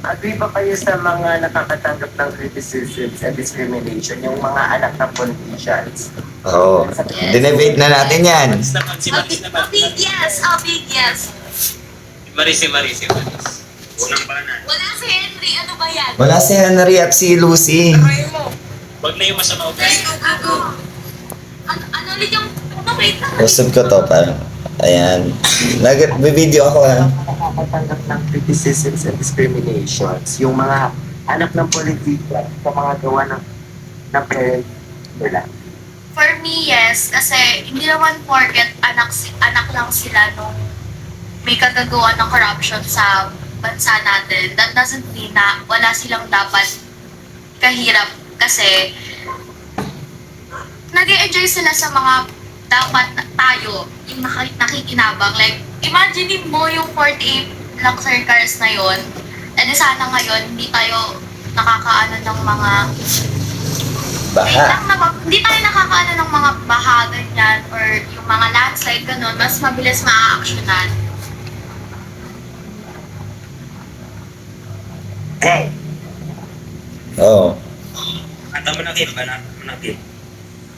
agree ba kayo sa mga nakakatanggap ng criticisms and discrimination, yung mga anak ng politicians? Oo. Dinebate na natin yan. Maris naman, si Maris naman. A big yes, a big yes. Si Maris. Unang banan. Wala si Henry, ano ba yan? Wala si Henry at si Lucy. Wag na yung masama ko. Ano ulit yung... wait lang. Usap ko to parang. Ayan. Nag-video ako ha. Nakakatanggap ng criticisms and discriminations, yung mga anak ng politician sa mga gawa ng parents nila. For me, yes. Kasi hindi naman porket anak lang sila nung may kagagawa ng corruption sa bansa natin. That doesn't mean na wala silang dapat kahirap. Kasi nag-e-enjoy sila sa mga dapat tayo yung nakikinabang. Like, imagine mo yung 48 luxury cars na yon. And sana ngayon, hindi tayo nakakaano ng mga Baha. hindi tayo nakakaano ng mga baha, ganyan, or yung mga landslide, ganun, mas mabilis maa-actionan. Okay. Oo. Ata mo na Kim, banat mo na Kim.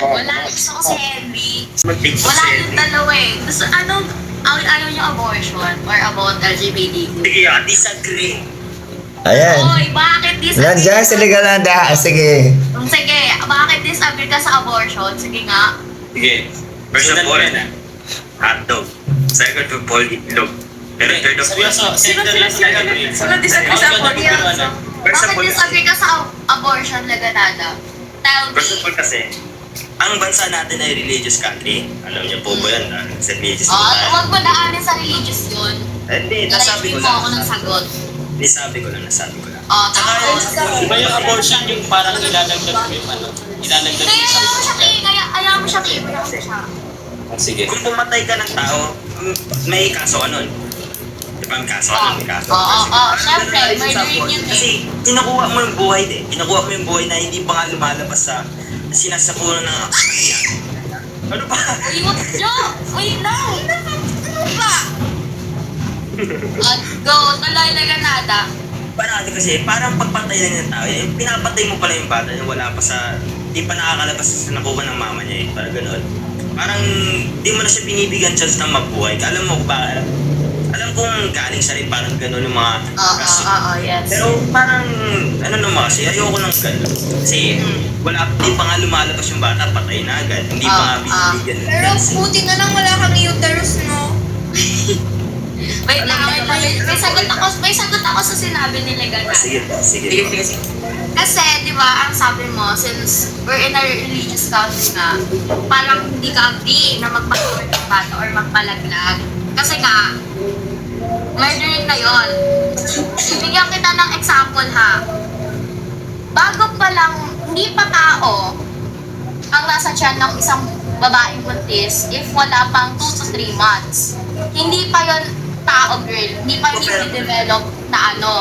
Wala, gusto ko si Henry. Mag-take ko Wala si yung dalawa eh. Gusto, ayaw yung abortion or about LGBT. Sige, disagree. Ayan. Oy, bakit disagree? Nandiyan si Legalanda. Sige. Sige, bakit disagree ka sa abortion? Sige nga. Sige. First of all, hotdog. Second of all, itlog. Pero third of all, Sino disagree sa abortion? First of Bakit all, disagree ka sa abortion, Laganada? Tell first of me. all kasi, ang bansa natin ay religious country. Alam niyo po ba yan? Sa religious Oh, po tayo. huwag mo daanin sa religious yun. Hindi, nasabi ko Nasabi mo ako lang. ng sagot. Nasabi ko lang. Oh, tapos. Iba yung abortion yung parang ilalagdag mo yung ano, ilalagdag Kaya mo ayaw mo siya sa kaya ayaw mo siya kaya Sige. Kung pumatay ka ng tao, may kaso ka nun. Di ba ang kaso ka nun? May kaso. Oo, syempre, Kasi- murdering yun eh. Kasi kinukuha mo yung buhay Kinukuha mo yung buhay na hindi pa nga lumalabas sa sinasapunan ng ano ba? Uy, wag nyo! Uy, no! Ano ba? At go, tuloy na ganada. Parang kasi, parang pagpatay lang ng tao, pinapatay mo pala yung bata yung wala pa sa, di pa nakakalabas sa nakuha ng mama niya parang gano'n. Parang, di mo na siya binibigyan chance na mabuhay. Alam mo ba, alam kong galing sa rin parang gano'n yung mga kaso. Yes. Pero parang, ano naman kasi, ayoko ng gano'n. Kasi, di pa nga lumalabas yung bata, patay na agad. Hindi pa nga binibigyan ng Pero chance. buti na lang wala kang uterus, no? Wait lang, may sagot ako sa sinabi ni Leganada. Sige. Kasi, di ba, ang sabi mo, since we're in a religious country nga, parang hindi ka agree na magpapalaglag ng bata or magpalaglag. Kasi nga, murdering na yon. Ibigyan kita ng example ha. Bago pa lang, hindi pa tao ang nasa tiyan ng isang babaeng buntis if wala pang 2 to 3 months. Hindi pa yon tao, girl. Hindi pa yun develop na ano.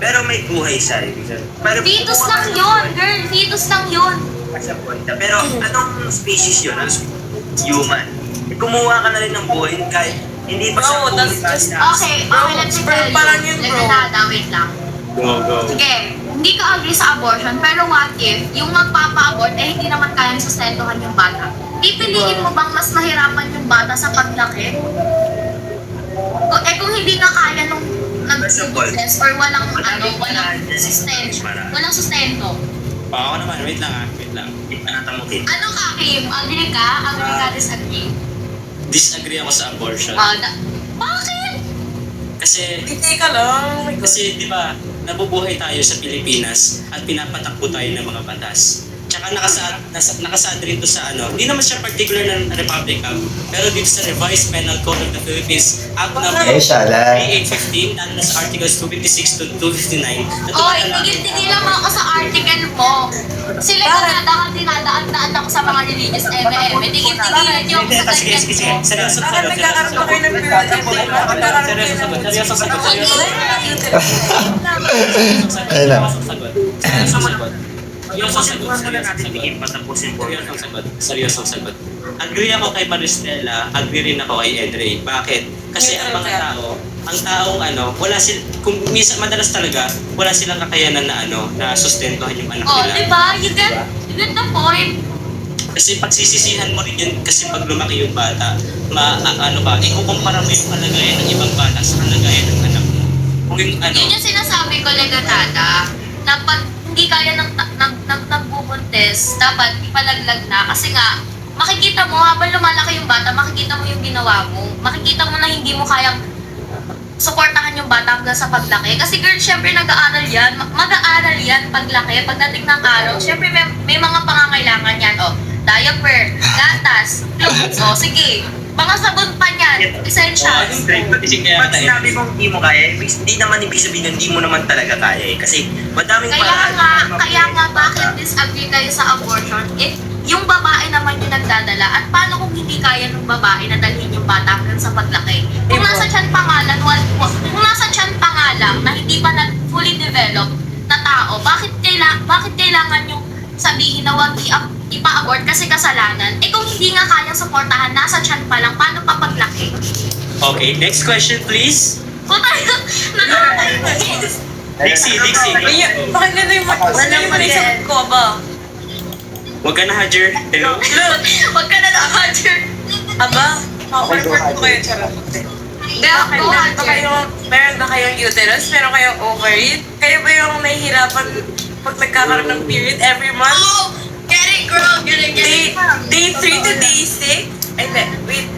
Pero may buhay siya. Pero Fetus lang yun, girl. Fetus lang yun. Sa punta. Pero anong species yun? Human. Kumuha ka na rin ng buhay kahit hindi pa siya Bro, that's just- Okay, let's tell you. parang yun, bro. Leganada, wait lang. Go. Sige, hindi ka agree sa abortion, pero what if yung magpapa-abort eh hindi naman kayang sustentuhan yung bata? Pipiliin mo bang mas mahirapan yung bata sa paglaki? Kung hindi nga kaya nung nag-business or walang sustento. Ako naman, wait lang. Anatamukin. Ano ka, Kim? Agree ka? Agree ka, disagree? Disagree ako sa abortion. Bakit? Kasi, Hindi ka lang. di ba, nabubuhay tayo sa Pilipinas at pinapatakbo tayo ng mga batas. Tsaka nakasaad rito sa ano, hindi naman siya particular ng Republic Act, pero dito sa Revised Penal Code of the Philippines Act number Eh, siya lang. 3815 and sa Articles 256 to 259. Oy, tigil-tigil lang ako sa article mo. Sila na dinadaan ako sa mga religious eme-eme. Tigil-tigilan niyo ako sa Sige. ganyan mo. Seryoso Bakit nagkakaroon pa kayo ng Seryoso sagot. Ayun lang. Seryosong sagot. Agree ako kay Maristela, agree rin ako kay Edre. Bakit? Kasi ang mga tao, ang taong wala kung minsan madalas talaga, wala silang kakayanan na sustentuhan yung anak Oh, nila. diba? You get the point. Kasi pagsisisihan mo rin yun kasi pag lumaki yung bata, ikukumpara mo yung kalagayan ng ibang bata sa kalagayan ng anak mo. Kung yung Yun yung sinasabi ko, Legatada, na pag hindi kaya nagbubuntis, dapat ipalaglag na. Kasi nga, makikita mo, habang lumalaki yung bata, makikita mo yung ginawa mo. Makikita mo na hindi mo kayang suportahan yung bata hanggang sa paglaki. Kasi girl, syempre nag-aaral yan. Mag-aaral yan paglaki. Pagdating ng araw, syempre may mga pangangailangan yan. O, diaper, gatas, clothes. O, sige. Mga sabon pa niyan. Essentials. Pag sinabi mong hindi mo kaya, hindi naman ibig sabihin hindi mo naman talaga kaya eh. Kasi madaming Kaya nga, bakit disagree kayo sa abortion? If yung babae naman yung nagdadala, at paano kung hindi kaya ng babae na dalhin yung bata hanggang sa paglaki? Kung nasa tiyan pa nga lang, na hindi pa fully developed na tao, bakit kailangan yung sabihin na wag ipa-abort kasi kasalanan? Eh kung hindi nga kayang suportahan, nasa tiyan pa lang, paano pa paglaki? Okay, next question please. Puta, nakakainis. Dixie. Pakinggan na yung sagot ko ba? Huwag ka na, Hajer. Hello? Huwag ka na na-hajer. Aba, makakonvert ko kayo, charot. Go, hajer. Meron ba kayong uterus? Meron kayong ovary? Kayo ba yung nahihirapan pag nagkakaroon ng period every month? Oh, get it, girl. Get it. Day 3 to day 6? Ay, wait.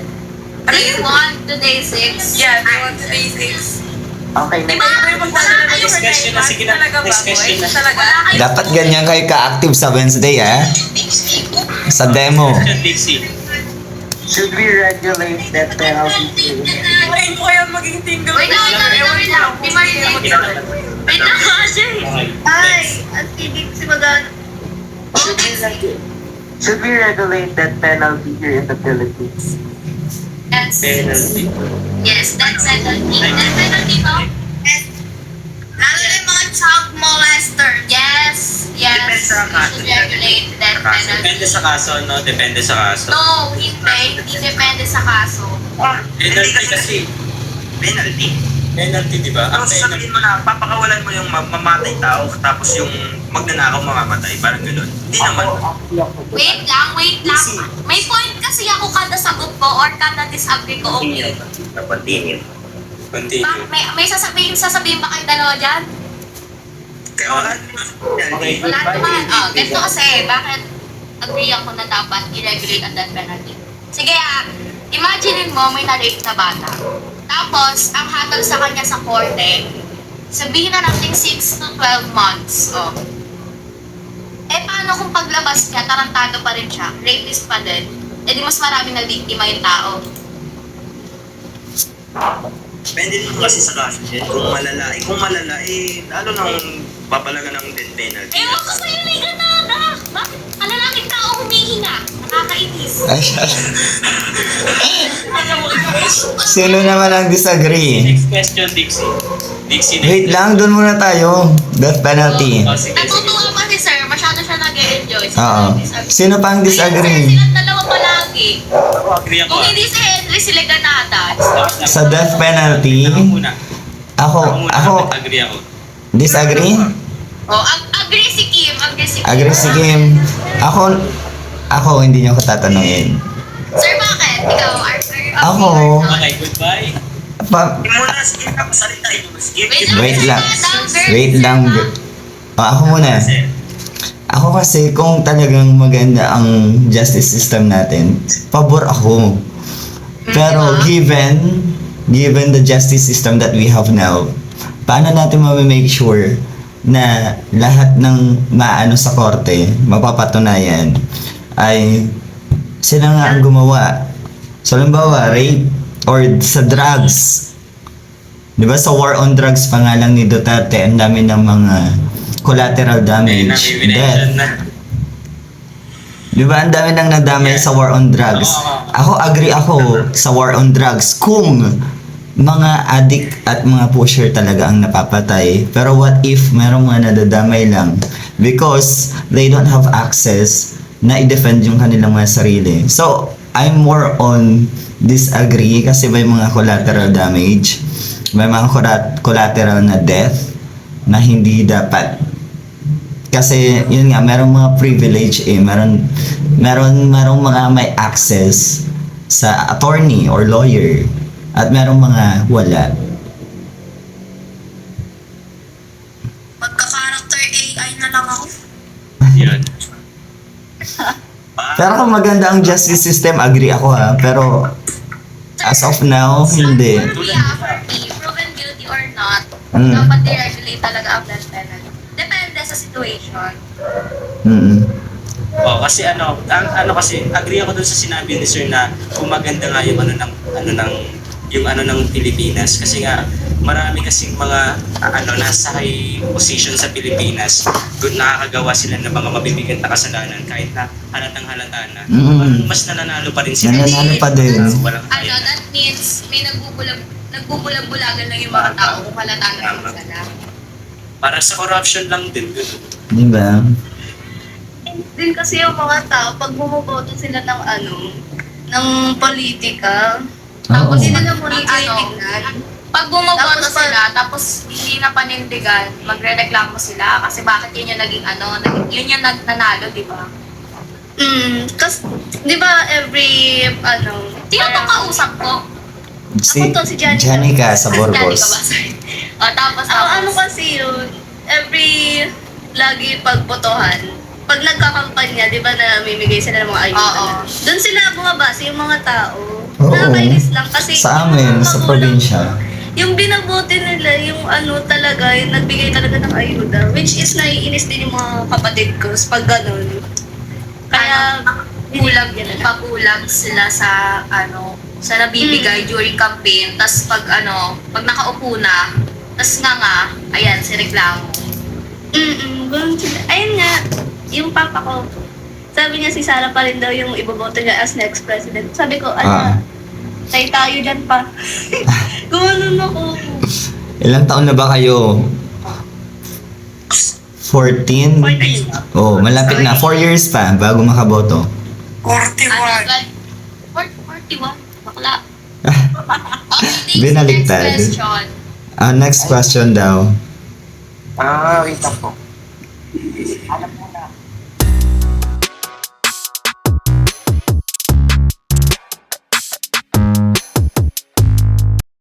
Day 1 to day 6. Yeah, day 1 to day 6. Okay, Diba? next. Kayo ba yung magdadala ng Next question na, sige na. Talaga ba, Next question boy? na. Talaga? Dapat ganyan kayo ka-active sa Wednesday, sa demo. Question, Dixie. Should we regulate that penalty? Ngayon ko kaya maging single. Wait lang. Di marinig. Wait lang, hajer. Okay. Ay, at ibig si Magan. Should we regulate that penalty here in the Philippines? Penalty. Yes, that's penalty. That penalty mo? Lalo na yung mga child molester. Yes. Depende sa We should regulate that penalty. Depende sa kaso, no? Depende sa kaso. No, hindi. Hindi depende sa kaso. Penalty kasi. penalty. Penalty, di ba? Ang Tapos sabihin mo na, papakawalan mo yung mamatay tao, tapos yung magnanakaw mamamatay, parang gano'n. Hindi naman. Wait lang. May point kasi ako kada sagot ko or kada disagree ko. Okay. Continue. Continue. May sasabihin ba kayong dalawa dyan? Kaya wala naman penalty. Wala naman. Ganito kasi, bakit agree ako na dapat i-regulate ang death penalty? Sige imagine mo may na-rape na bata. Tapos, ang hatol sa kanya sa korte, sabihin na natin 6 to 12 months. Eh, paano kung paglabas niya, tarantado pa rin siya, rapist pa din, eh di mas maraming nabiktima yung tao. Depende din kasi sa kaso din. Kung malala, lalo nang papalaga ng death penalty. Ewan ko sa'yo, Liganada! Bakit? Kalalaking tao humihinga. Nakakainis. Sino naman ang disagree? Next question, Dixie. Dixie, Wait lang, doon muna tayo. Death penalty. Oh, sige. Natutuwa pa si sir. Masyado siya nag-enjoy. Oo. Sino pa ang Sir, disagree? silang dalawa palagi. Agree ako. Kung hindi si Henry, si Liganada. Sa death penalty, Ako muna. ako, Agree ako. disagree? Agree si Kim. Agree si Kim. Ako, hindi niyo ako tatanungin. Sir, bakit? Ikaw, Arthur? Ako. Okay, goodbye. Hindi mo na, sige na, salita ito. Skip. Wait lang. Girl. Wait lang. Ako muna. Kasi, Ako kasi kung talagang maganda ang justice system natin, pabor ako. Pero given the justice system that we have now, paano natin ma-make sure na lahat ng maano sa korte, mapapatunayan, ay sila nga ang gumawa. So, halimbawa, rape or sa drugs. Di ba sa war on drugs pa nga lang ni Duterte, ang dami ng mga collateral damage, death. Di ba ang dami nang nadamay sa war on drugs? Ako, agree ako sa war on drugs kung mga addict at mga pusher talaga ang napapatay. Pero what if merong mga nadadamay lang because they don't have access na i-defend yung kanilang mga sarili. So, I'm more on disagree kasi may mga collateral damage. May mga collateral na death na hindi dapat. Kasi yun nga, merong mga privilege merong mga may access sa attorney or lawyer at merong mga wala. Magka-character AI na lang ako. Yun. Pero kung maganda ang justice system, agree ako ha. Pero as of now, hindi. For me, proven guilty or not, Mm. dapat i-regulate talaga ang death penalty. Depende sa situation. Mm-mm. Oh, kasi kasi agree ako dun sa sinabi ni Sir na kung maganda nga yung ng Pilipinas kasi nga marami kasing mga nasa high position sa Pilipinas kung nakakagawa sila ng mga mabibigat na kasalanan kahit na halatang halata na mas nananalo pa rin sila. Nananalo pa din. Walang That means may nagbubulag-bulagan lang yung mga tao kung halata na naman sila. para sa corruption lang din. Ganun. Diba? Din kasi yung mga tao, pag bumoboto sila ng politika, tapos Oo. sila na muna Ano, tinitignan. Pag bumoboto Tapos sila, tapos hindi na panindigan, magre-reklamo sila kasi bakit yun yung naging yun yung nanalo, di ba? Kasi, di ba, every, Sino tong kausap ko? Si Ako to, si Janica. Janica sa Janica ba? Burgos. Sorry. Tapos, ano kasi yun, lagi pagbotohan, pag nagkakampanya, di ba, namimigay sila ng mga ayuda Oo. na. Doon sila bumabase yung mga tao. Oo. Nakakainis lang kasi Sa amin, yung sa magulang, probinsya. yung binabote nila, yung talaga, yung nagbigay talaga ng ayuda, which is naiinis din yung mga kapatid ko pag ganun. Kaya, pabulag sila sa sa nabibigay during campaign, tas pag nakaupo na, tas nga, ayan, si reklamo. ganun sila. Ayun nga, yung papa ko, sabi niya si Sara pa rin daw yung iboboto niya as next president. Sabi ko, tayo dyan pa. Gumanon ako. Ilang taon na ba kayo? 14? 14. Oh, malapit na. 4 years pa bago makaboto. 41. Bakla. Okay, Binaliktad. next question. Next question daw. Wait lang po. Alam mo na,